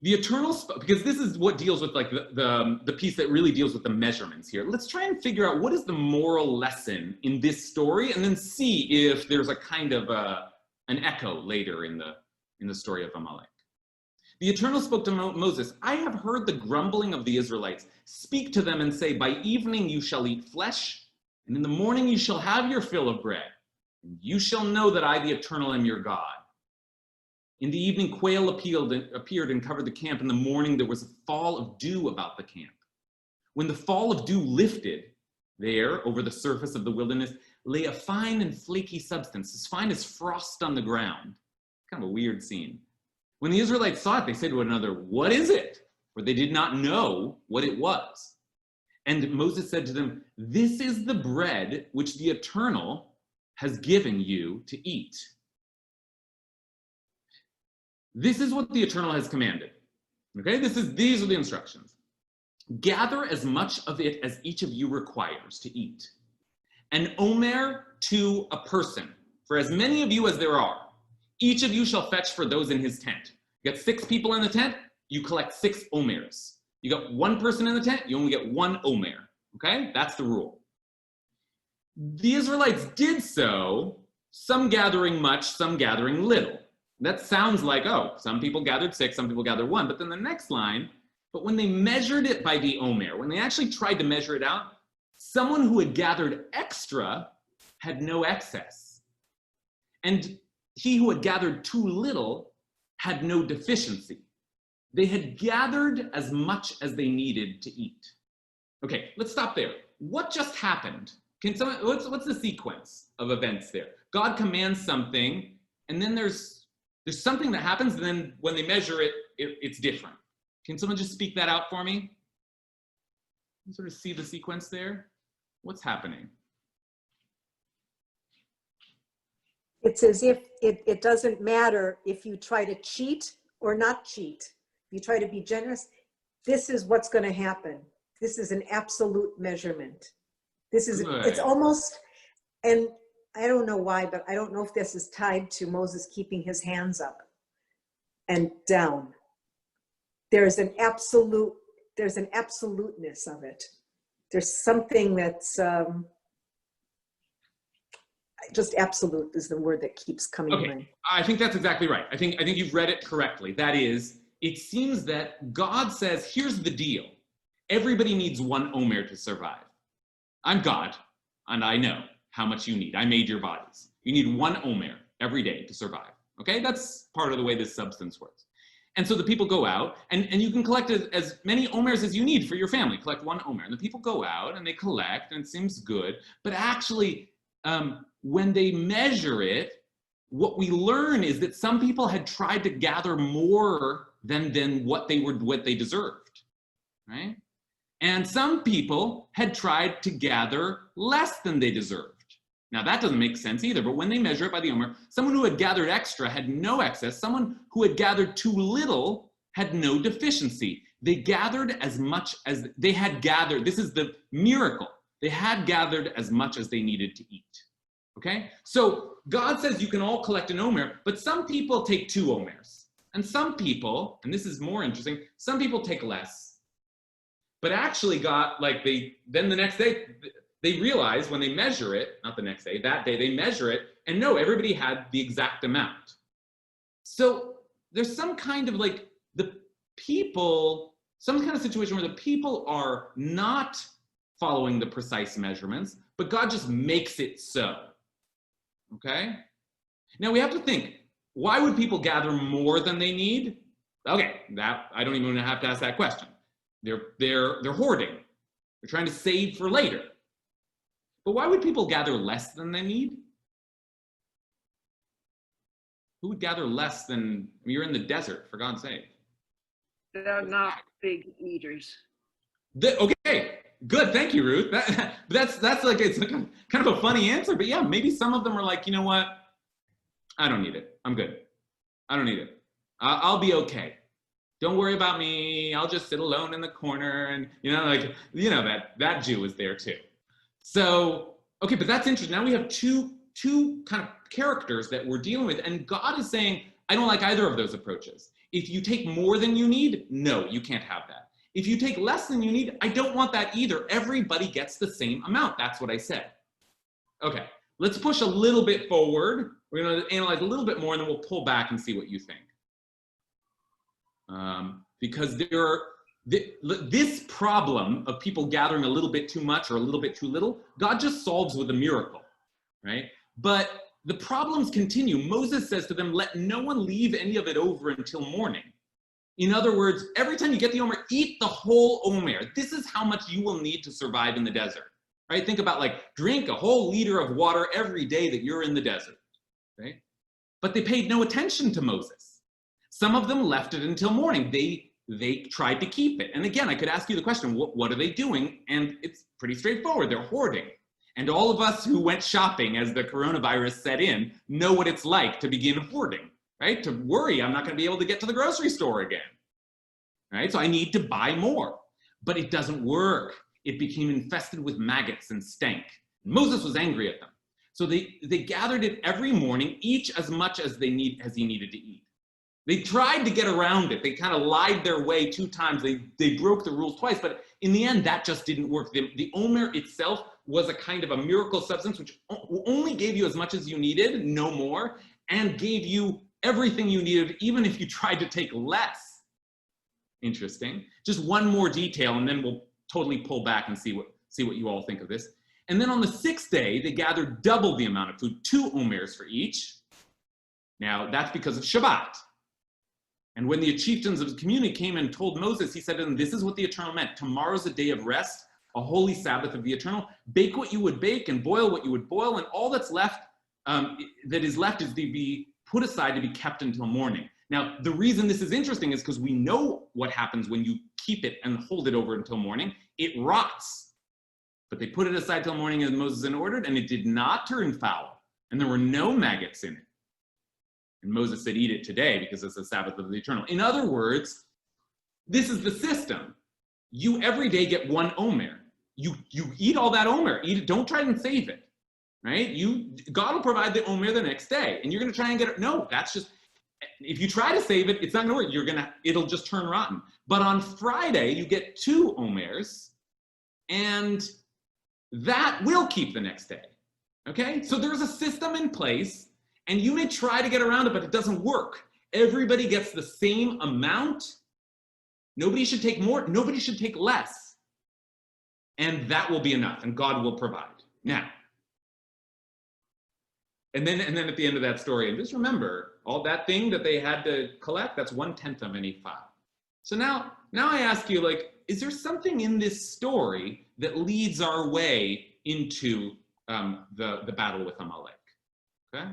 The Eternal, because this is what deals with like the piece that really deals with the measurements here. Let's try and figure out what is the moral lesson in this story, and then see if there's a kind of an echo later in the story of Amalek. The Eternal spoke to Moses, I have heard the grumbling of the Israelites. Speak to them and say, by evening you shall eat flesh, and in the morning you shall have your fill of bread. And you shall know that I, the Eternal, am your God. In the evening, quail appeared and covered the camp. In the morning, there was a fall of dew about the camp. When the fall of dew lifted, there, over the surface of the wilderness, lay a fine and flaky substance, as fine as frost on the ground. Kind of a weird scene. When the Israelites saw it, they said to one another, what is it? For they did not know what it was. And Moses said to them, this is the bread which the Eternal has given you to eat. This is what the Eternal has commanded. Okay, these are the instructions. Gather as much of it as each of you requires to eat. An omer to a person, for as many of you as there are. Each of you shall fetch for those in his tent. You got 6 people in the tent, you collect 6 omers. You got 1 person in the tent, you only get 1 omer. Okay, that's the rule. The Israelites did so, some gathering much, some gathering little. That sounds like, oh, some people gathered 6, some people gathered 1. But then the next line, but when they measured it by the omer, when they actually tried to measure it out, someone who had gathered extra had no excess. And he who had gathered too little had no deficiency. They had gathered as much as they needed to eat. Okay, let's stop there. What just happened? What's the sequence of events there? God commands something, and then there's something that happens, and then when they measure it, it's different. Can someone just speak that out for me? You sort of see the sequence there? What's happening? It's as if it doesn't matter if you try to cheat or not cheat. If you try to be generous, this is what's going to happen. This is an absolute measurement. This is, it's almost, and I don't know why, but I don't know if this is tied to Moses keeping his hands up and down. There's an absoluteness of it. There's something that's just absolute is the word that keeps coming to mind. I think that's exactly right. I think you've read it correctly. That is, it seems that God says, here's the deal. Everybody needs 1 omer to survive. I'm God, and I know how much you need. I made your bodies. You need 1 omer every day to survive. Okay, that's part of the way this substance works. And so the people go out, and you can collect as many omers as you need for your family. Collect 1 omer. And the people go out, and they collect, and it seems good. But actually, when they measure it, what we learn is that some people had tried to gather more than what they deserved, right? And some people had tried to gather less than they deserved. Now that doesn't make sense either, but when they measure it by the omer, someone who had gathered extra had no excess, someone who had gathered too little had no deficiency. They gathered as much as they had gathered. This is the miracle. They had gathered as much as they needed to eat. Okay? So God says you can all collect an omer, but some people take 2 omers. And some people, and this is more interesting, some people take less. But actually God, then the next day, they realize when they measure it, not the next day, that day they measure it, and no, everybody had the exact amount. So there's some kind of some kind of situation where the people are not following the precise measurements, but God just makes it so. Okay? Now we have to think, why would people gather more than they need? Okay, that I don't even have to ask that question. They're hoarding. They're trying to save for later. But why would people gather less than they need? Who would gather less than, you're in the desert, for God's sake. They're not big eaters. Okay, good, thank you, Ruth. That's like, it's like kind of a funny answer, but yeah, maybe some of them are like, you know what? I don't need it, I'm good. I don't need it. I'll be okay. Don't worry about me, I'll just sit alone in the corner, and that Jew is there too. So, okay, but that's interesting. Now we have two kind of characters that we're dealing with, and God is saying, I don't like either of those approaches. If you take more than you need, no, you can't have that. If you take less than you need, I don't want that either. Everybody gets the same amount. That's what I said. Okay, let's push a little bit forward. We're going to analyze a little bit more, and then we'll pull back and see what you think. Because this problem of people gathering a little bit too much or a little bit too little, God just solves with a miracle, right? But the problems continue. Moses says to them, let no one leave any of it over until morning. In other words, every time you get the omer, eat the whole omer. This is how much you will need to survive in the desert, right? Think about drink a whole liter of water every day that you're in the desert, right? But they paid no attention to Moses. Some of them left it until morning. They tried to keep it. And again, I could ask you the question, what are they doing? And it's pretty straightforward. They're hoarding. And all of us who went shopping as the coronavirus set in know what it's like to begin hoarding, right? To worry, I'm not going to be able to get to the grocery store again, right? So I need to buy more. But it doesn't work. It became infested with maggots and stank. Moses was angry at them. So they gathered it every morning, each as much as he needed to eat. They tried to get around it. They kind of lied their way 2 times. They broke the rules twice, but in the end, that just didn't work. The omer itself was a kind of a miracle substance which only gave you as much as you needed, no more, and gave you everything you needed, even if you tried to take less. Interesting. Just one more detail, and then we'll totally pull back and see what you all think of this. And then on the 6th day, they gathered double the amount of food, 2 omers for each. Now, that's because of Shabbat. And when the chieftains of the community came and told Moses, he said to them, this is what the Eternal meant. Tomorrow's a day of rest, a holy Sabbath of the Eternal. Bake what you would bake and boil what you would boil, and all that's left, that is left is to be put aside to be kept until morning. Now, the reason this is interesting is because we know what happens when you keep it and hold it over until morning. It rots. But they put it aside till morning as Moses had ordered, and it did not turn foul. and there were no maggots in it. And Moses said, eat it today because it's the Sabbath of the Eternal. In other words, this is the system. You every day get one omer. You eat all that omer. Eat it. Don't try and save it, right? God will provide the omer the next day, and you're going to try and get it. No, that's just, if you try to save it, it's not going to work. It'll just turn rotten. But on Friday, you get 2 omers, and that will keep the next day. Okay? So there's a system in place, and you may try to get around it, but it doesn't work. Everybody gets the same amount. Nobody should take more. Nobody should take less. And that will be enough, and God will provide. Now, and then at the end of that story, and just remember, all that thing that they had to collect, that's 1/10 of any 5. So now I ask you, like, is there something in this story that leads our way into the battle with Amalek? Okay?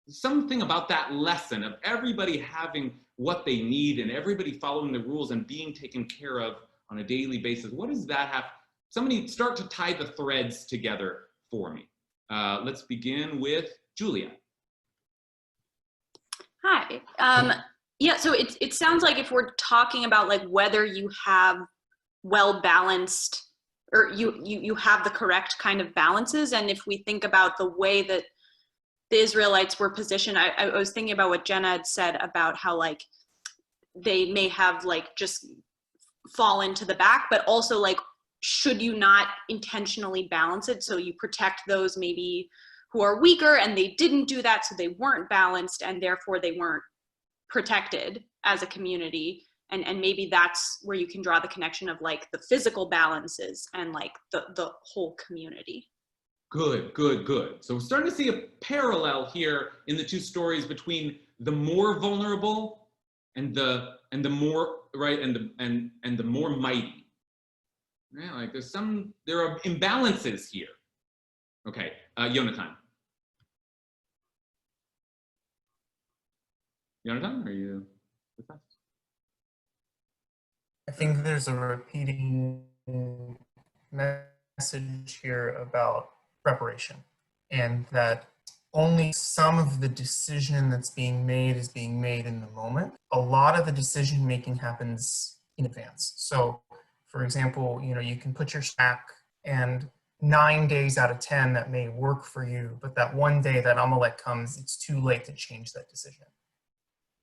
Something about that lesson of everybody having what they need and everybody following the rules and being taken care of on a daily basis. What does that have? Somebody start to tie the threads together for me. Let's begin with Julia. Hi. Yeah, so it sounds like if we're talking about like whether you have well-balanced or you have the correct kind of balances, and if we think about the way that the Israelites were positioned, I was thinking about what Jenna had said about how like they may have like just fallen to the back, but also like, should you not intentionally balance it so you protect those maybe who are weaker and they didn't do that, so they weren't balanced and therefore they weren't protected as a community, and maybe that's where you can draw the connection of like the physical balances and like the whole community. Good. So we're starting to see a parallel here in the 2 stories between the more vulnerable and the more right and the more mighty. Yeah, like there are imbalances here. Okay, Jonathan, are you with us? I think there's a repeating message here about preparation, and that only some of the decision that's being made is being made in the moment. A lot of the decision making happens in advance. So, for example, you can put your stack, and 9 days out of 10 that may work for you, but that one day that Amalek comes, it's too late to change that decision.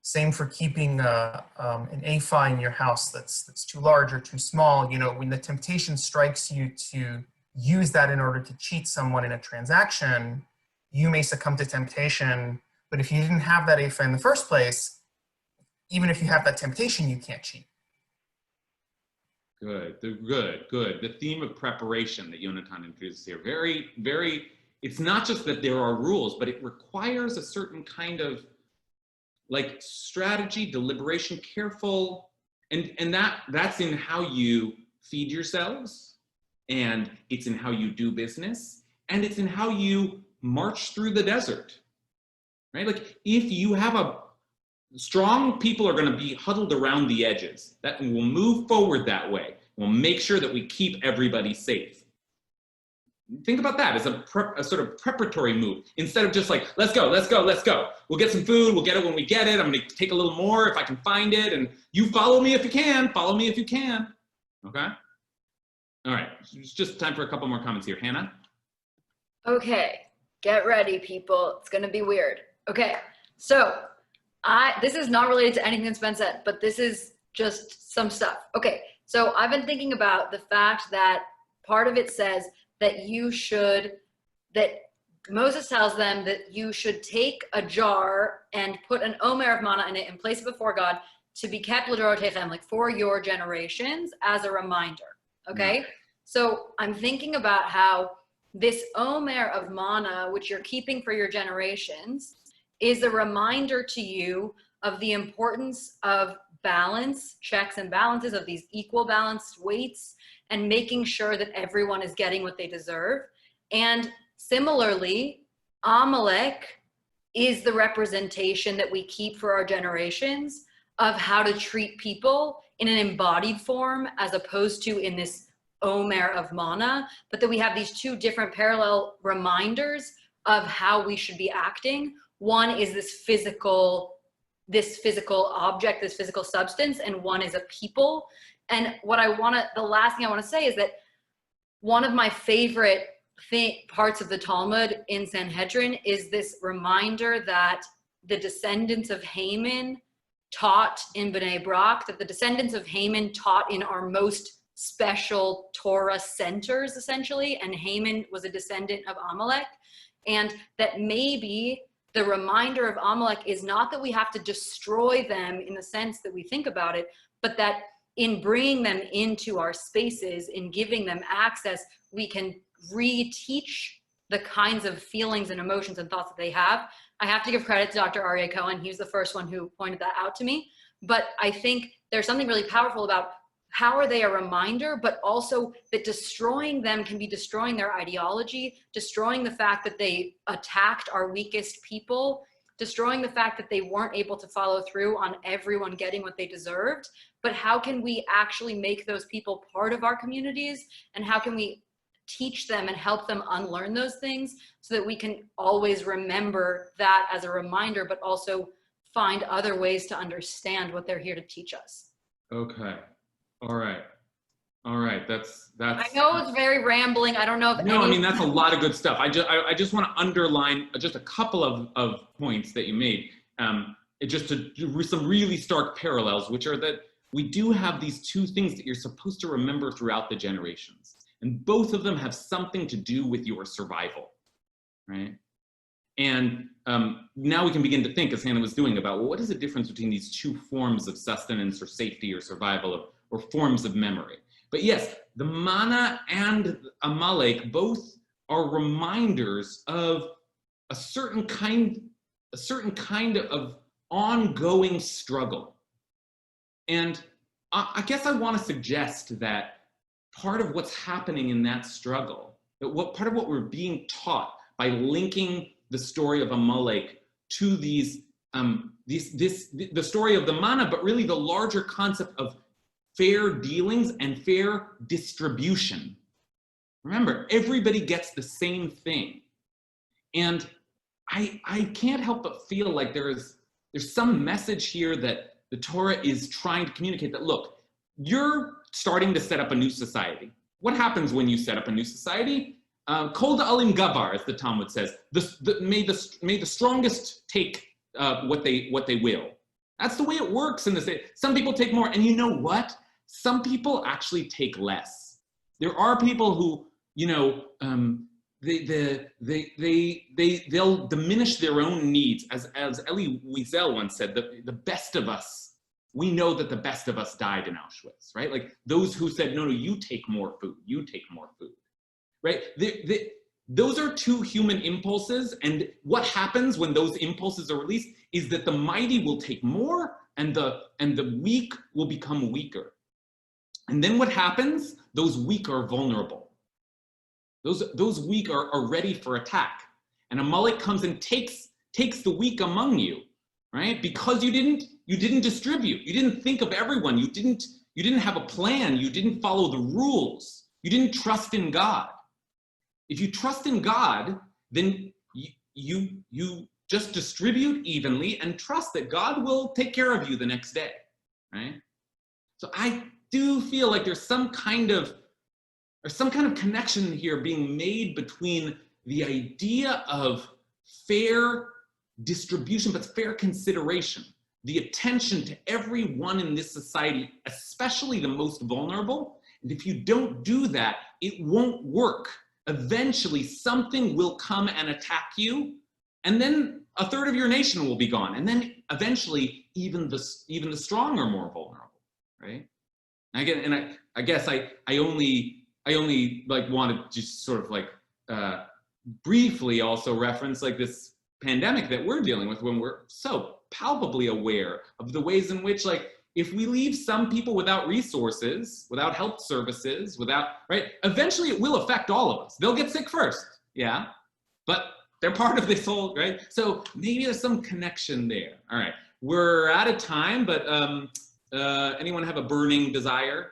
Same for keeping an ephah in your house that's too large or too small. When the temptation strikes you to use that in order to cheat someone in a transaction, you may succumb to temptation. But if you didn't have that ephah in the first place, even if you have that temptation, you can't cheat. Good. The theme of preparation that Jonathan introduces here, very, very, it's not just that there are rules, but it requires a certain kind of like strategy, deliberation, careful, and that's in how you feed yourselves, and it's in how you do business, and it's in how you march through the desert, right? Like if you have strong people are going to be huddled around the edges, that will move forward that way. We'll make sure that we keep everybody safe. Think about that as a sort of preparatory move, instead of just like, let's go. We'll get some food, we'll get it when we get it. I'm gonna take a little more if I can find it, and you follow me if you can, okay? All right, it's just time for a couple more comments here. Hannah? Okay, get ready, people. It's gonna be weird. Okay, so this is not related to anything that's been said, but this is just some stuff. Okay, so I've been thinking about the fact that part of it says that Moses tells them that you should take a jar and put an omer of manna in it and place it before God to be kept l'dorotechem, like for your generations, as a reminder, okay? So I'm thinking about how this omer of manna, which you're keeping for your generations, is a reminder to you of the importance of balance, checks and balances, of these equal balanced weights, and making sure that everyone is getting what they deserve. And similarly, Amalek is the representation that we keep for our generations of how to treat people in an embodied form, as opposed to in this omer of manna, but that we have these 2 different parallel reminders of how we should be acting. One is this physical object, this physical substance, and one is a people. And the last thing I want to say is that one of my favorite parts of the Talmud in Sanhedrin is this reminder that the descendants of Haman taught in Bnei Brak, that the descendants of Haman taught in our most special Torah centers, essentially, and Haman was a descendant of Amalek, and that maybe the reminder of Amalek is not that we have to destroy them in the sense that we think about it, but that in bringing them into our spaces, in giving them access, we can reteach the kinds of feelings and emotions and thoughts that they have. I have to give credit to Dr. Aryeh Cohen. He was the first one who pointed that out to me. But I think there's something really powerful about how are they a reminder, but also that destroying them can be destroying their ideology, destroying the fact that they attacked our weakest people, destroying the fact that they weren't able to follow through on everyone getting what they deserved. But how can we actually make those people part of our communities? And how can we teach them and help them unlearn those things so that we can always remember that as a reminder, but also find other ways to understand what they're here to teach us? Okay. All right. That's. I know it's very rambling. I don't know if. No, I mean that's a lot of good stuff. I just want to underline just a couple of points that you made. Just to do some really stark parallels, which are that we do have these two things that you're supposed to remember throughout the generations, and both of them have something to do with your survival, right? And now we can begin to think, as Hannah was doing, about, well, what is the difference between these two forms of sustenance or safety or survival or forms of memory? But yes, the manna and Amalek both are reminders of a certain kind of ongoing struggle. And I guess I want to suggest that part of what's happening in that struggle, part of what we're being taught by linking the story of Amalek to the story of the manna, but really the larger concept of fair dealings and fair distribution. Remember, everybody gets the same thing. And I can't help but feel like there's some message here that the Torah is trying to communicate that, look, you're starting to set up a new society. What happens when you set up a new society? Kol da'alim gabar, as the Talmud says. May the strongest take what they will. That's the way it works in the state. Some people take more, and you know what? Some people actually take less. There are people who, they'll diminish their own needs. As Elie Wiesel once said, the best of us, we know that the best of us died in Auschwitz, right? Like those who said, no, you take more food, right? Those are two human impulses, and what happens when those impulses are released is that the mighty will take more and the weak will become weaker. And then what happens? Those weak are vulnerable. Those weak are ready for attack. And Amalek comes and takes the weak among you, right? Because you didn't distribute. You didn't think of everyone. You didn't have a plan. You didn't follow the rules. You didn't trust in God. If you trust in God, then you just distribute evenly and trust that God will take care of you the next day, right? So I do feel like there's some kind of connection here being made between the idea of fair distribution, but fair consideration, the attention to everyone in this society, especially the most vulnerable. And if you don't do that, it won't work. Eventually, something will come and attack you, and then a third of your nation will be gone. And then eventually, even the strong are more vulnerable, right? I guess I only like wanted to just sort of like briefly also reference like this pandemic that we're dealing with, when we're so palpably aware of the ways in which, like, if we leave some people without resources, without health services, right, eventually it will affect all of us. They'll get sick first, yeah, but they're part of this whole, right? So maybe there's some connection there. All right, we're out of time, but anyone have a burning desire?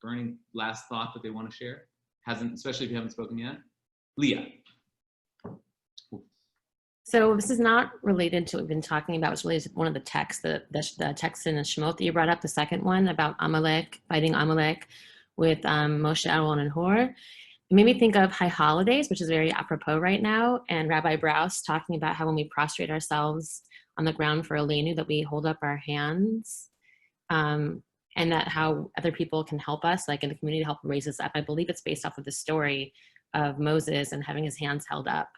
Burning last thought that they want to share? Especially if you haven't spoken yet? Leah. So this is not related to what we've been talking about. It's related to one of the texts, the text in the Shemot that you brought up, the second one about Amalek, fighting Amalek with Moshe, Aaron, and Hor. It made me think of high holidays, which is very apropos right now, and Rabbi Brous talking about how when we prostrate ourselves on the ground for Elenu, that we hold up our hands, and that how other people can help us, like in the community, to help raise us up. I believe it's based off of the story of Moses and having his hands held up.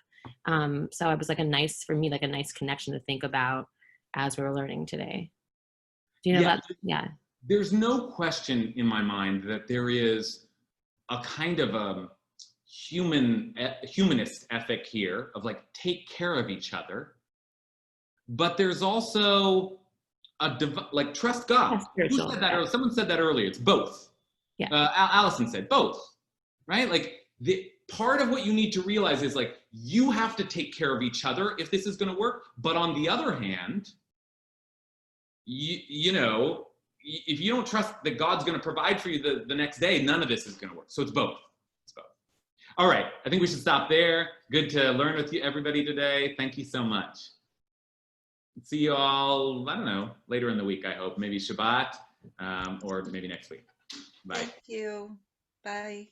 So it was like a nice connection to think about as we were learning today. Do you know that? Yeah. There's no question in my mind that there is a kind of a humanist ethic here of like, take care of each other. But there's also like, trust God. Who said that earlier? Someone said that earlier. It's both. Yeah. Allison said both, right? Like, the part of what you need to realize is like, you have to take care of each other if this is going to work. But on the other hand, you know, if you don't trust that God's going to provide for you the next day, none of this is going to work. So it's both. It's both. All right. I think we should stop there. Good to learn with you, everybody, today. Thank you so much. See you all, I don't know, later in the week, I hope. Maybe Shabbat, or maybe next week. Bye. Thank you. Bye.